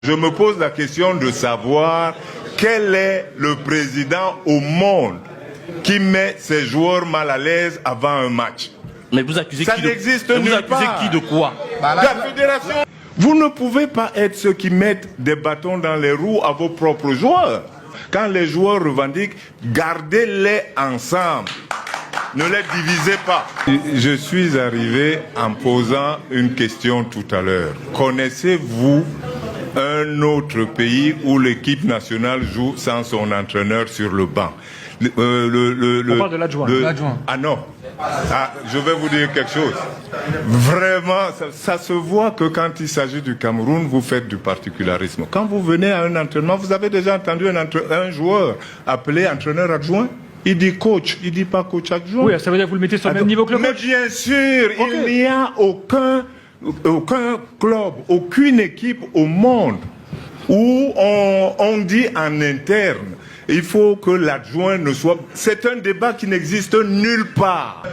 Je me pose la question de savoir quel est le président au monde qui met ses joueurs mal à l'aise avant un match. Mais vous accusez Ça qui de... n'existe vous nulle accusez part. qui de quoi? La fédération. Vous ne pouvez pas être ceux qui mettent des bâtons dans les roues à vos propres joueurs. Quand les joueurs revendiquent, gardez-les ensemble. Ne les divisez pas. Je suis arrivé en posant une question tout à l'heure. Connaissez-vous un autre pays où l'équipe nationale joue sans son entraîneur sur le banc? On parle de l'adjoint. Ah non. Ah, je vais vous dire quelque chose. Vraiment, ça se voit que quand il s'agit du Cameroun, vous faites du particularisme. Quand vous venez à un entraînement, vous avez déjà entendu un joueur appelé entraîneur adjoint? Il dit coach, il dit pas coach adjoint. Oui, ça veut dire que vous le mettez sur le même niveau que le coach. Mais bien sûr, il n'y a aucun club, aucune équipe au monde où on dit en interne, il faut que l'adjoint ne soit... C'est un débat qui n'existe nulle part.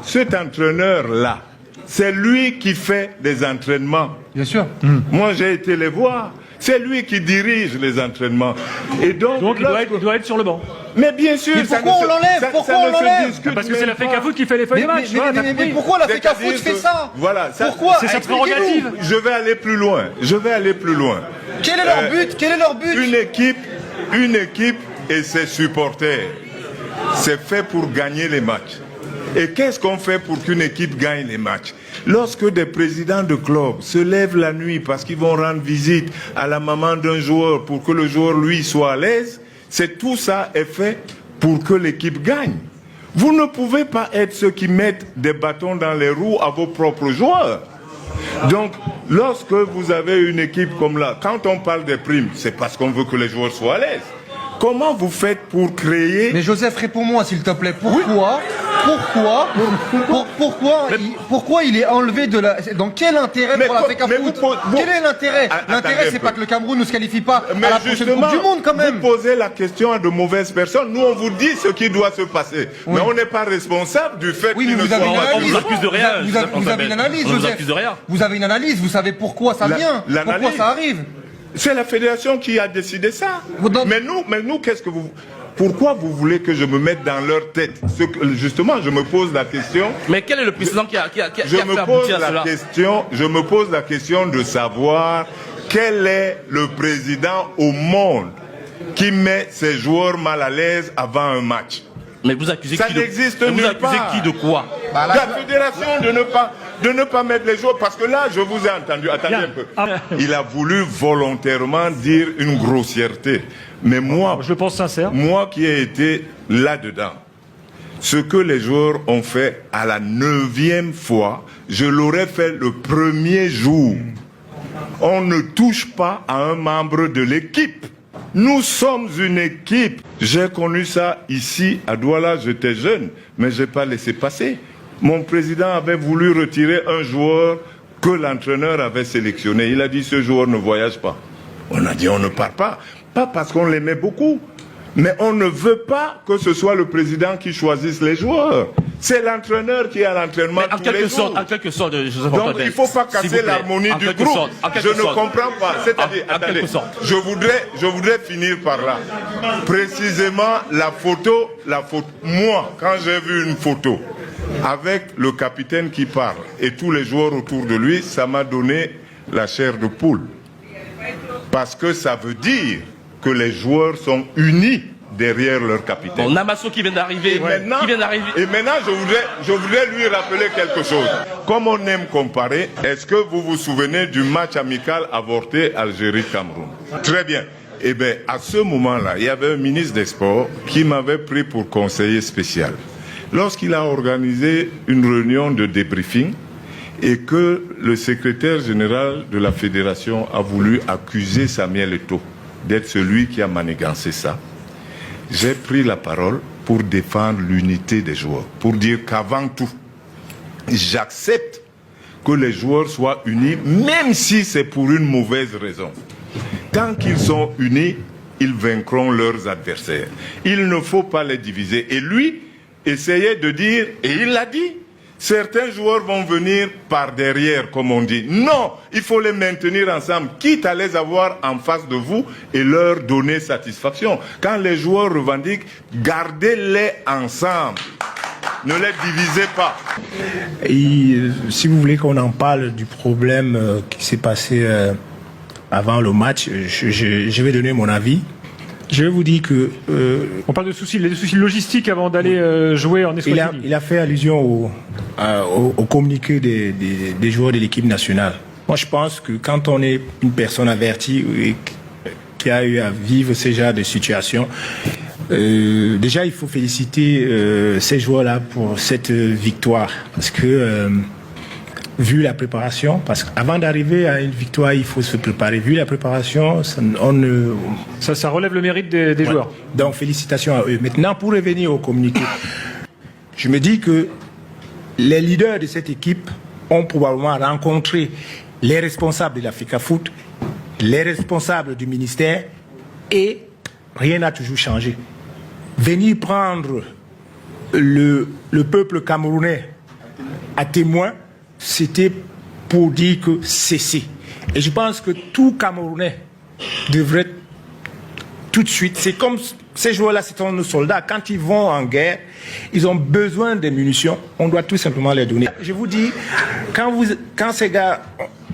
Cet entraîneur-là, c'est lui qui fait des entraînements. Bien sûr. Moi, j'ai été les voir. C'est lui qui dirige les entraînements. Et donc il doit être sur le banc. Mais bien sûr, mais pourquoi on l'enlève? Pourquoi on l'enlève? Parce que c'est la FECAFoot qui fait les feuilles de match. Mais pourquoi la FECAFoot fait ça? Voilà, pourquoi? C'est sa prérogative. Je vais aller plus loin. Je vais aller plus loin. Quel est leur but? Quel est leur but? Une équipe et ses supporters, c'est fait pour gagner les matchs. Et qu'est-ce qu'on fait pour qu'une équipe gagne les matchs? Lorsque des présidents de clubs se lèvent la nuit parce qu'ils vont rendre visite à la maman d'un joueur pour que le joueur, lui, soit à l'aise, c'est tout ça est fait pour que l'équipe gagne. Vous ne pouvez pas être ceux qui mettent des bâtons dans les roues à vos propres joueurs. Donc, lorsque vous avez une équipe comme là, quand on parle des primes, c'est parce qu'on veut que les joueurs soient à l'aise. Comment vous faites pour créer... Mais Joseph, réponds-moi s'il te plaît. Pourquoi il est enlevé de la... Dans quel intérêt pour la FECAFoot? Quel est l'intérêt? L'intérêt, c'est pas que le Cameroun ne se qualifie pas à la prochaine Coupe du Monde quand même. Vous posez la question à de mauvaises personnes. Nous, on vous dit ce qui doit se passer. Oui. Mais on n'est pas responsable du fait qu'il ne soit pas... On vous accuse de rien. Vous avez une analyse, Joseph. On vous accuse de rien. Vous avez une analyse, vous savez pourquoi ça vient, pourquoi ça arrive. C'est la fédération qui a décidé ça. Mais nous, qu'est-ce que vous... Pourquoi vous voulez que je me mette dans leur tête? Justement, je me pose la question... Mais quel est le président qui a fait aboutir à cela? Je me pose la question de savoir quel est le président au monde qui met ses joueurs mal à l'aise avant un match. Mais vous accusez ça qui de... n'existe Vous nulle accusez part. qui de quoi? La fédération de ne pas mettre les joueurs, parce que là, je vous ai entendu, attendez un peu. Il a voulu volontairement dire une grossièreté. Mais moi, je pense sincère. Moi qui ai été là-dedans, ce que les joueurs ont fait à la 9e fois, je l'aurais fait le premier jour. On ne touche pas à un membre de l'équipe. Nous sommes une équipe. J'ai connu ça ici à Douala, j'étais jeune, mais je n'ai pas laissé passer. Mon président avait voulu retirer un joueur que l'entraîneur avait sélectionné. Il a dit ce joueur ne voyage pas. On a dit on ne part pas. Pas parce qu'on l'aimait beaucoup, mais on ne veut pas que ce soit le président qui choisisse les joueurs. C'est l'entraîneur qui est à l'entraînement tous les jours. En quelque sorte, Joseph donc Antoine, il ne faut pas casser l'harmonie du groupe. Je ne comprends pas. C'est-à-dire, attendez, je voudrais finir par là. Précisément, la photo, moi, quand j'ai vu une photo avec le capitaine qui parle et tous les joueurs autour de lui, ça m'a donné la chair de poule. Parce que ça veut dire que les joueurs sont unis derrière leur capitaine. Bon, Namasso qui vient d'arriver. Et maintenant, je voudrais lui rappeler quelque chose. Comme on aime comparer, est-ce que vous vous souvenez du match amical avorté Algérie-Cameroun? Très bien. Eh bien, à ce moment-là, il y avait un ministre des Sports qui m'avait pris pour conseiller spécial. Lorsqu'il a organisé une réunion de débriefing, et que le secrétaire général de la fédération a voulu accuser Samuel Eto'o d'être celui qui a manigancé ça, j'ai pris la parole pour défendre l'unité des joueurs, pour dire qu'avant tout, j'accepte que les joueurs soient unis, même si c'est pour une mauvaise raison. Tant qu'ils sont unis, ils vaincront leurs adversaires. Il ne faut pas les diviser. Et lui essayait de dire, et il l'a dit, certains joueurs vont venir par derrière, comme on dit. Non, il faut les maintenir ensemble, quitte à les avoir en face de vous et leur donner satisfaction. Quand les joueurs revendiquent, gardez-les ensemble. Ne les divisez pas. Et si vous voulez qu'on en parle du problème qui s'est passé avant le match, je vais donner mon avis. Je vais vous dire que... On parle de soucis logistiques avant d'aller jouer en Eswatini. Il a fait allusion au communiqué des joueurs de l'équipe nationale. Moi, je pense que quand on est une personne avertie et qui a eu à vivre ce genre de situation, déjà, il faut féliciter ces joueurs-là pour cette victoire. Parce que, vu la préparation, parce qu'avant d'arriver à une victoire, il faut se préparer. Vu la préparation, Ça relève le mérite des joueurs. Donc, félicitations à eux. Maintenant, pour revenir au communiqué, je me dis que les leaders de cette équipe ont probablement rencontré les responsables de l'Africa Foot, les responsables du ministère, et rien n'a toujours changé. Venir prendre le peuple camerounais à témoin, c'était pour dire que cessez. Et je pense que tout Camerounais devrait tout de suite, c'est comme ces joueurs-là, c'est nos soldats, quand ils vont en guerre, ils ont besoin de munitions, on doit tout simplement les donner. Je vous dis, quand ces gars,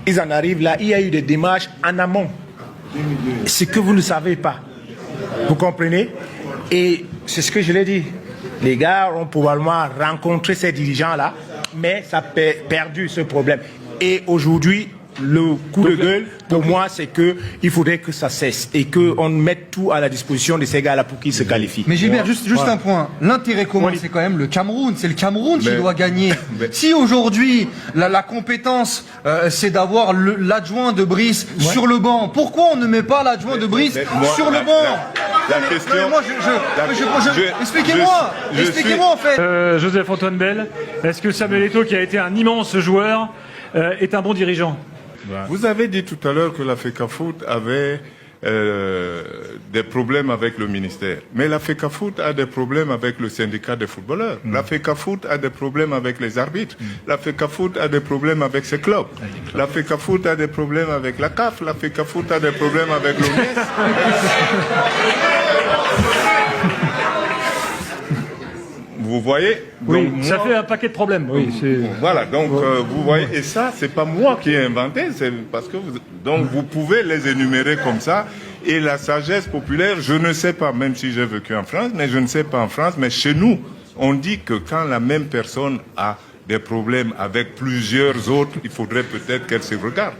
ils en arrivent là, il y a eu des démarches en amont. Ce que vous ne savez pas. Vous comprenez? Et c'est ce que je l'ai dit. Les gars ont probablement rencontré ces dirigeants-là, mais ça a perdu ce problème. Et aujourd'hui, le coup de gueule, pour moi, c'est qu'il faudrait que ça cesse et qu'on mette tout à la disposition de ces gars-là pour qu'ils se qualifient. Mais Gilbert, juste un point. L'intérêt commun, c'est quand même le Cameroun. C'est le Cameroun qui doit gagner. Si aujourd'hui, la compétence, c'est d'avoir l'adjoint de Brice sur le banc, pourquoi on ne met pas l'adjoint de Brice sur le banc? La question... Expliquez-moi en fait. Joseph-Antoine Bell, est-ce que Samuel Eto'o, qui a été un immense joueur, est un bon dirigeant? Vous avez dit tout à l'heure que la FECAFOOT avait des problèmes avec le ministère. Mais la FECAFOOT a des problèmes avec le syndicat des footballeurs. La FECAFOOT a des problèmes avec les arbitres. La FECAFOOT a des problèmes avec ses clubs. La FECAFOOT a des problèmes avec la CAF. La FECAFOOT a des problèmes avec l'ONS. Vous voyez? Oui, donc, ça fait un paquet de problèmes. Oui, voilà, donc vous voyez, et ça, c'est pas moi qui ai inventé, c'est parce que donc vous pouvez les énumérer comme ça. Et la sagesse populaire, je ne sais pas, même si j'ai vécu en France, mais je ne sais pas en France, mais chez nous, on dit que quand la même personne a des problèmes avec plusieurs autres, il faudrait peut-être qu'elle se regarde.